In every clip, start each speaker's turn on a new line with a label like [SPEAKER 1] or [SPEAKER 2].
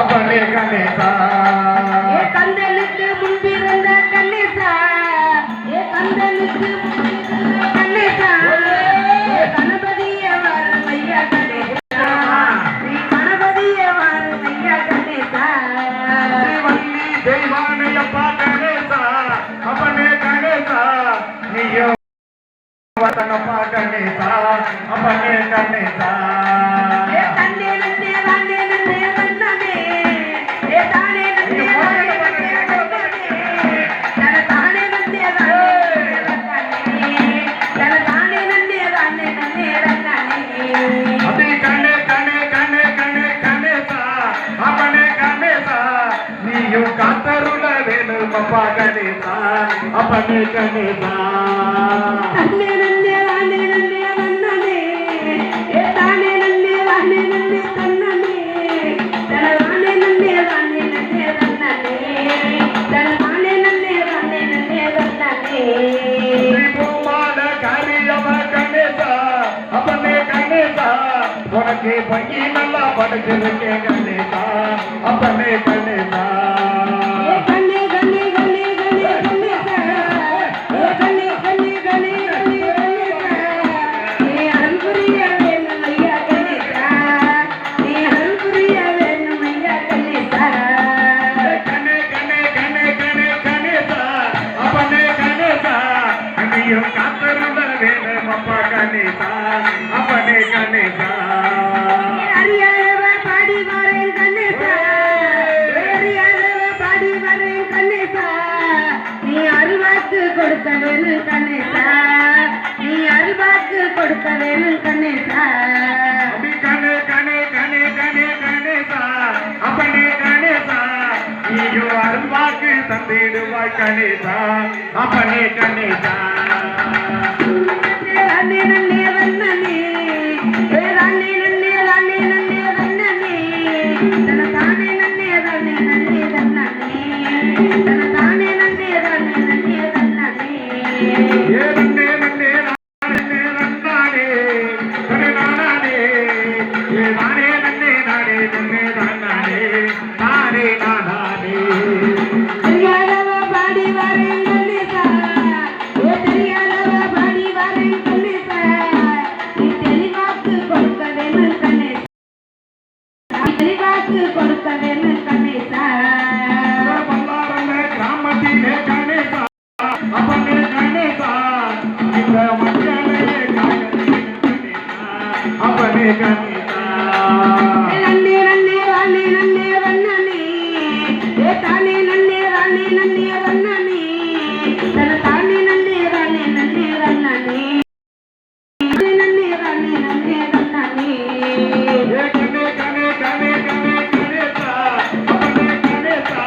[SPEAKER 1] அப்பனே கணேசா
[SPEAKER 2] கந்தனுக்கு முன்பிருந்த கணேசா கந்தனுக்கு கணேசா கணபதியே வாரும் ஐயா கணேசா நீ கணபதியே வாரும் ஐயா கணேசா
[SPEAKER 1] வள்ளி தெய்வானையப்பா கணேசா அப்பனே கணேசா நீயோ வதனப்பா கணேசா அப்பனே கணேசா காத்தருள வேணும் அப்பா கணேசா அப்பனே கணேசா
[SPEAKER 2] நன்னே நன்னே வானே நன்னே வந்தனே தானே நன்னே வானே நன்னே தன்னனே தனவானே நன்னே வானே நன்னே தன்னனே தனவானே நன்னே வானே நன்னே தன்னனே
[SPEAKER 1] பூமால காரியவ கணேசா அப்பனே கணேசா உனக்கு பங்கி நல்லா படைச்சிருக்கேன் கணேசா அப்பனே கணேசா காத்தருள வேணும் அப்பா கணேசா அப்பனே கணேசா
[SPEAKER 2] அறியாதவ பாடி வரேன் கணேசா அறியாதவ பாடி வரேன் கணேசா நீ அருள்வாக்கு கொடுக்க வேணும் கணேசா நீ அருள்வாக்கு கொடுக்க வேணும் கணேசா
[SPEAKER 1] கணே கணே கணே கணே கணேசா அப்பனே கணேசா நீயோ அருள்வாக்கு தந்திடுவாய் கணேசா அப்பனே கணேசா
[SPEAKER 2] நன்னே நன்னே வந்தனே நன்னே நன்னே ரானே நன்னே வந்தனே தனதானே நன்னே ரானே நன்னே வந்தனே தனதானே நன்னே ரானே நன்னே வந்தனே
[SPEAKER 1] ஏ நன்னே நன்னே ரானே வந்தனே கனே நானே ஏ நானே நன்னே நானே நன்னே நானே நானே நானே
[SPEAKER 2] தெரியாதவ பாடி வரேன் கணேசா தெரியாதவ பாடி வரேன் கணேசா நீ தெளிவாக்கு கொடுக்க வேணும் கணேசா தெளிவாக்கு கொடுக்க வேணும் கணேசா
[SPEAKER 1] பல்லாரங்க கிராமத்திலே கணேசா அப்பனே கணேசா இந்த மக்களையே அப்பனே கணேசா
[SPEAKER 2] நன்னே நன்னே ரானே நன்னே வந்தனே தானே நன்னே ரானே நன்னே வந்தனே தனதானே நன்னே ரானே நன்னே வந்தனே நன்னே ரானே நன்னே வந்தனே
[SPEAKER 1] ஏ கணே கணே கணே கணே கணேசா அப்பனே கணேசா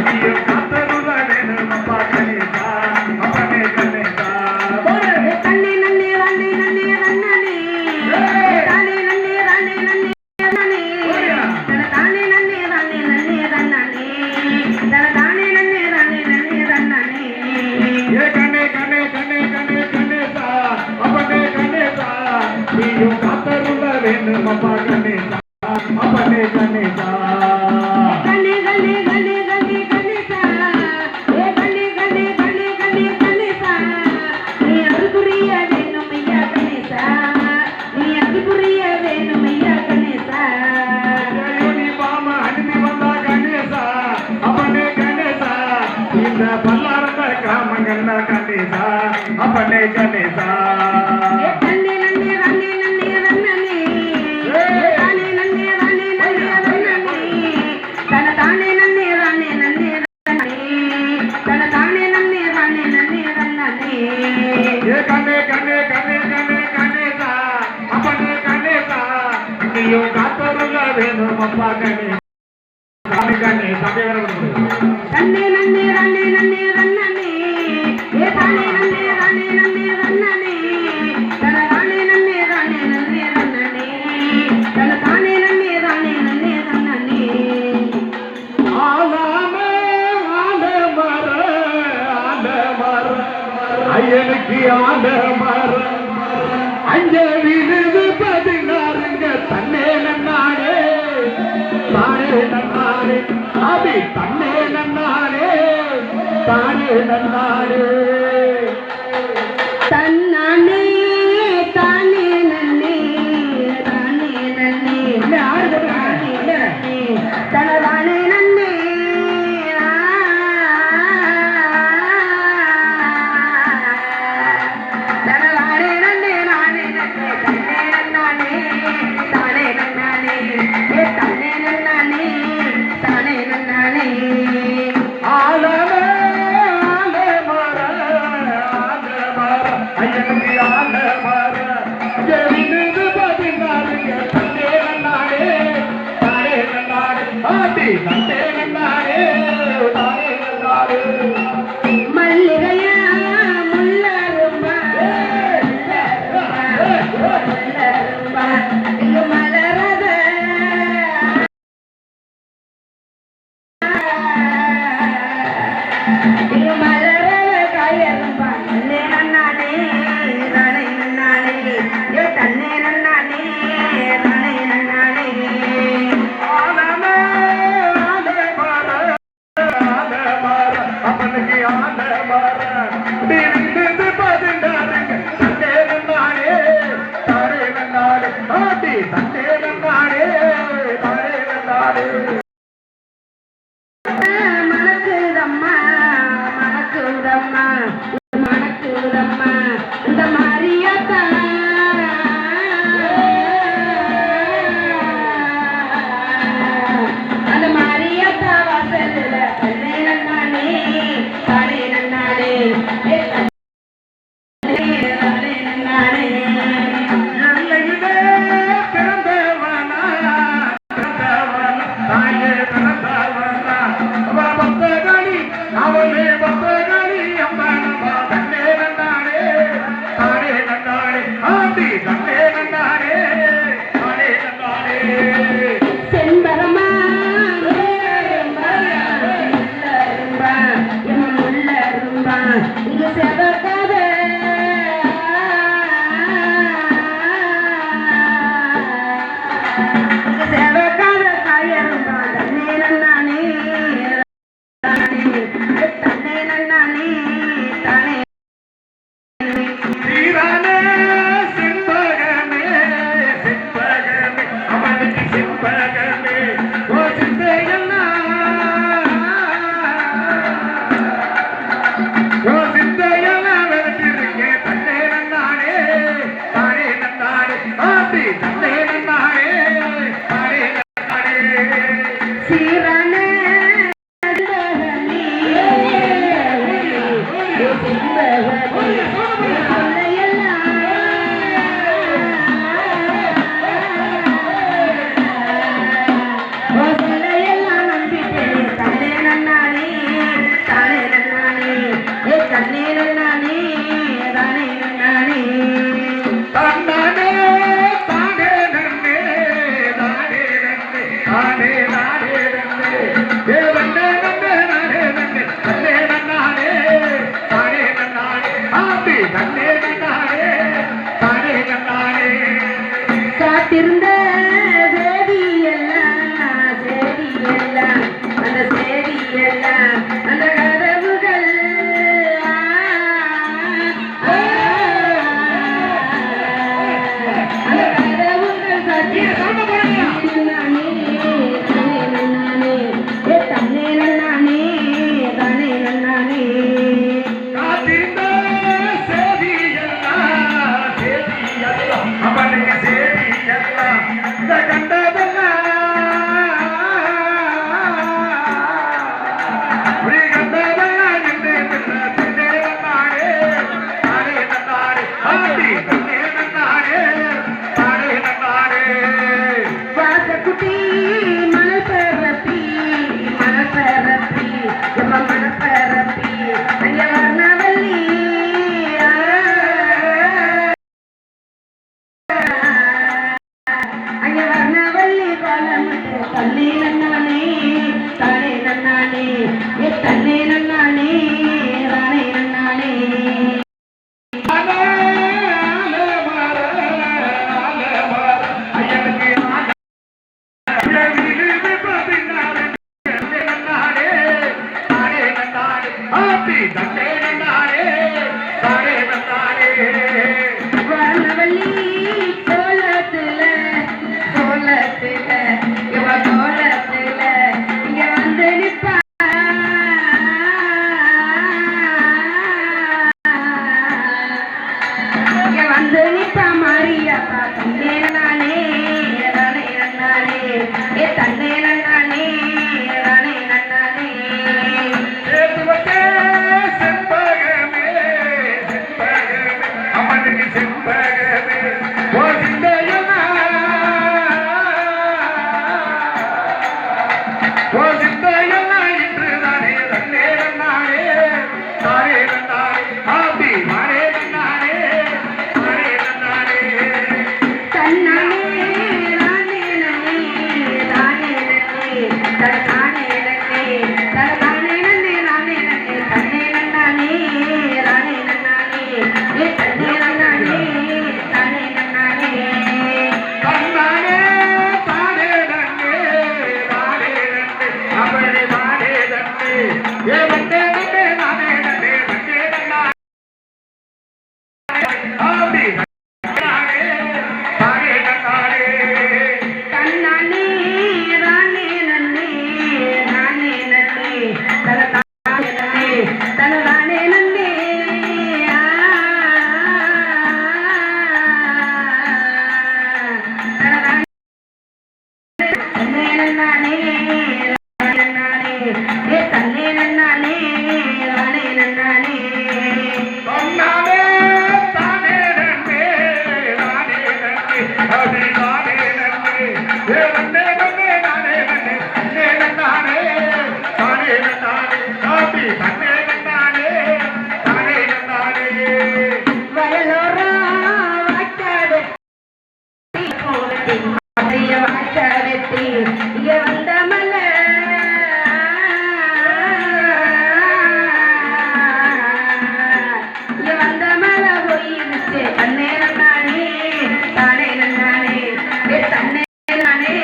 [SPEAKER 1] நீயோ காத்தருள வேணும் அப்பா கணேசா அப்பனே கணேசா
[SPEAKER 2] தன்னே நன்னே ரானே நன்னே வந்தனே தானே நன்னே ரானே நன்னே வந்தனே தனதானே நன்னே ரானே நன்னே வந்தனே தனதானே நன்னே ரானே நன்னே வந்தனே
[SPEAKER 1] ஏ கணே கணே கணே கணே கணேசா அப்பனே கணேசா நீயோ காத்தருள வேணும் அப்பா கணேசா அப்பனே கணேசா
[SPEAKER 2] கண்ணே கண்ணே கண்ணே கண்ணே கணேசா கண்ணே கண்ணே கண்ணே கண்ணே கணேசா நீ அருள்புரிய வேணும் ஐயா கணேசா நீ அருள்புரிய வேணும் ஐயா கணேசா
[SPEAKER 1] நீ பாம அனுப்பி வந்தா கணேசா அப்பனே கணேசா இந்த பல்லாரந்த கிராமங்கள்ல கணேசா அப்பனே கணேசா
[SPEAKER 2] கண்ணே நன்னே ரானே நன்னே வந்தனே தானே நன்னே ரானே நன்னே வந்தனே தனதானே நன்னே ரானே நன்னே வந்தனே தனதானே நன்னே ரானே நன்னே வந்தனே
[SPEAKER 1] ஏ கணே கணே கணே கணே கணேசா அப்பனே கணேசா நீயோ காத்தருள வேணும் அப்பா கணேசா கணேசா
[SPEAKER 2] நன்னே நன்னே ரானே நன்னே வந்தனே தானே நன்னே ரானே நன்னே வந்தனே தனதானே நன்னே ரானே நன்னே வந்தனே தனதானே நன்னே ரானே நன்னே வந்தனே
[SPEAKER 1] ஆலாமே ஆலமர ஐயனுக்கு ஆலமர அஞ்ச விருது 16 தன்னே நானே தானே நன்னாரே ஆதி தன்னே நன்னாரே தானே நன்னாரே
[SPEAKER 2] தன்னானே தானே நன்னே தானே நன்னே தனதானே நன்னே தனதானே நன்னே நானே நன்னே தன்னே நன்னானே தானே நன்னானே தன்னே நன்னானே தானே நன்னானே
[SPEAKER 1] ஆலமே ஆலமர ஆலமர ஐயனுக்கு ஆலமர ஜெவினது பதினாறுங்க தன்னே நன்னாரே தானே நன்னாரே ஆதி தன்னே நன்னாரே தானே நன்னாரே
[SPEAKER 2] மல்லிகையா முள்ளரும்பா முள்ளரும்பா இங்கு மலரத இங்கு மலரத காயரும்பா தன்னே நன்னானே தானே நன்னானே தன்னே நன்னானே தானே நன்னானே
[SPEAKER 1] ஆலமே ஆலமர ஆலமர அவனுக்கு ஆலமர ஜெவினது பதினாறுங்க தன்னே நன்னாரே தானே நன்னாரே ஆதி தன்னே நன்னாரே தானே நன்னாரே
[SPEAKER 2] மணக்குதம்மா மணக்குதம்மா மணக்குதம்மா இந்த மாரியத்தா அந்த மாரியத்தா வாசல்ல தன்னே நன்னானே தானே நன்னானே தானே நன்னானே
[SPEAKER 1] எல்லையிலே பிறந்தவனா பிறந்தவனா தாயே பிறந்தவனா அவ பக்தகணி அவளே பக்தகணி அம்மனவா தன்னே நன்னாரே தானே நன்னாரே ஆதி தன்னே நன்னாரே தானே நன்னாரே
[SPEAKER 2] செம்பரமா முள்ளரும்பா முள்ளரும்பா முள்ளரும்பா இங்கு செவக்காத இங்கு செவக்காத காயரும்பா தன்னே நன்னானே தன்னே நன்னானே தானே
[SPEAKER 1] சீரானே செண்பகமே செண்பகமே அவனுக்கு செண்பகமே ஓ சிந்தையெல்லாம் விரட்டிருக்கேன் தன்னே நன்னானே தானே நன்னானே ஆதி தன்னே நன்னானே தானே நன்னானே
[SPEAKER 2] சீரானே செண்பகமே செண்பகமே சொல்லையெல்லாம் நம்பிட்டேனே தன்னே நன்னானே தானே நன்னானே தன்னே நன்னானே தானே நன்னானே
[SPEAKER 1] தன்னானே தானே நன்னே தானே நன்னே தானே நானே நன்னே தேவன்னே நன்னே நானே நன்னே தன்னே நன்னானே தானே நன்னானே ஆதி தன்னே நன்னானே தானே நன்னானே
[SPEAKER 2] காத்திருந்த சேதியெல்லாம் அந்த சேதியெல்லாம் அந்த கதவுகள் அந்த கதவுகள் சாத்தி நானே தானே நன்னானே தன்னே நன்னானே தானே நன்னானே
[SPEAKER 1] காத்திருந்த சேதியெல்லாம் சேதியெல்லாம் அவனுக்கு சேதியெல்லாம் இந்த கண்டதெல்லாம் இப்படி கண்டதெல்லாம் நின்று நின்று தன்னே நன்னானே தானே நன்னானே ஆதி தன்னே நன்னானே தானே நன்னானே
[SPEAKER 2] வாசக்குட்டி மணல் பரப்பி எம்ம மணல் பரப்பி அங்க வர்ணவல்லி அங்க வர்ணவல்லி பாலமிட்டு தன்னே நன்னானே தானே நன்னானே தன்னே நன்னானே தானே நன்னானே
[SPEAKER 1] ஆலே ஆலே மர ஆலே மர ஐயனுக்கு ஆலே விழுது பதினாறு
[SPEAKER 2] தனதானே நன்னே தனதானே நன்னே நானே நன்னே தன்னே நன்னானே ராணே நன்னானே ஏ தன்னே நன்னானே தானே நன்னானே
[SPEAKER 1] தன்னானே தானே நன்னே தானே நன்னே அப்படி தானே நன்னே ஏ நன்னே நன்னே நானே நன்னே நன்னே நன்னானே அப்படி நன்னானே தானே நன்னானே
[SPEAKER 2] தன்னானே ராணே நன்னே ராணே நன்னே தனதானே நன்னே தனதானே நன்னே தனதானே தன்னே நன்னானே ராணே நன்னானே ஏ தன்னே நன்னானே ராணே நன்னானே
[SPEAKER 1] தன்னானே தானே நன்னே தானே நன்னே அப்படி தானே நன்னே ஏ நன்னே நன்னே நானே நன்னே தன்னே நன்னானே தானே நன்னானே அப்படி தன்னே நன்னானே தானே நன்னானே
[SPEAKER 2] வயலோரா வாய்க்காடு போனதி மறைய வாய்க்காடத்தி இங்க வந்த மலை இங்க வந்த மலை போயிருச்சு தன்னே நன்னானே தானே நன்னானே ஏ தன்னே நானே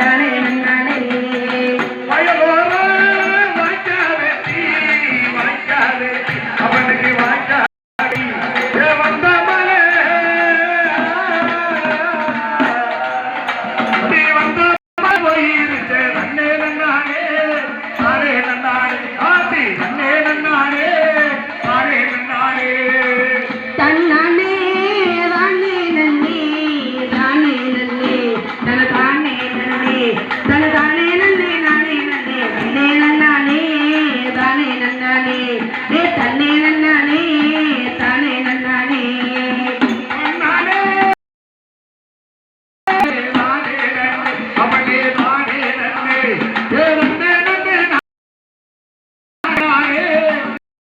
[SPEAKER 2] ராணே நன்னானே
[SPEAKER 1] வயலோர வாய்க்காலத்தி வாய்க்காலத்தி அவனுக்கு வாய்க்காடி ஏ வந்த மலை நீ வந்த மலை போயிருச்சே நன்னே நன்னானே தானே நன்னானே ஆத்தி நன்னே நன்னானே தானே நன்னானே
[SPEAKER 2] தன்னானே ராணே நன்னே ராணே நன்னே தனதானே நன்னே தனதானே நன்னே நானே நன்னே தன்னே நன்னானே தானே நன்னானே ஏ தன்னே நன்னானே தானே நன்னானே
[SPEAKER 1] நன்னானே தானே நன்னே அவனே தானே நன்னே ஏ நன்னே நன்னே நானே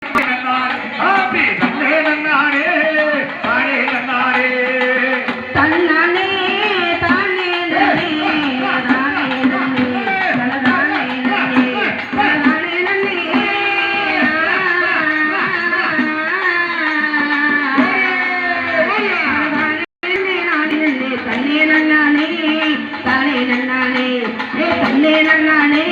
[SPEAKER 1] நன்னானே ஆத்தி நன்னே நன்னானே தானே நன்னானே
[SPEAKER 2] தன்னானே தானே நன்னே தானே நன்னே தனதானே நன்னே தனதானே நன்னே தன்னே நன்னானே தானே நன்னானே ஏ தன்னே நன்னானே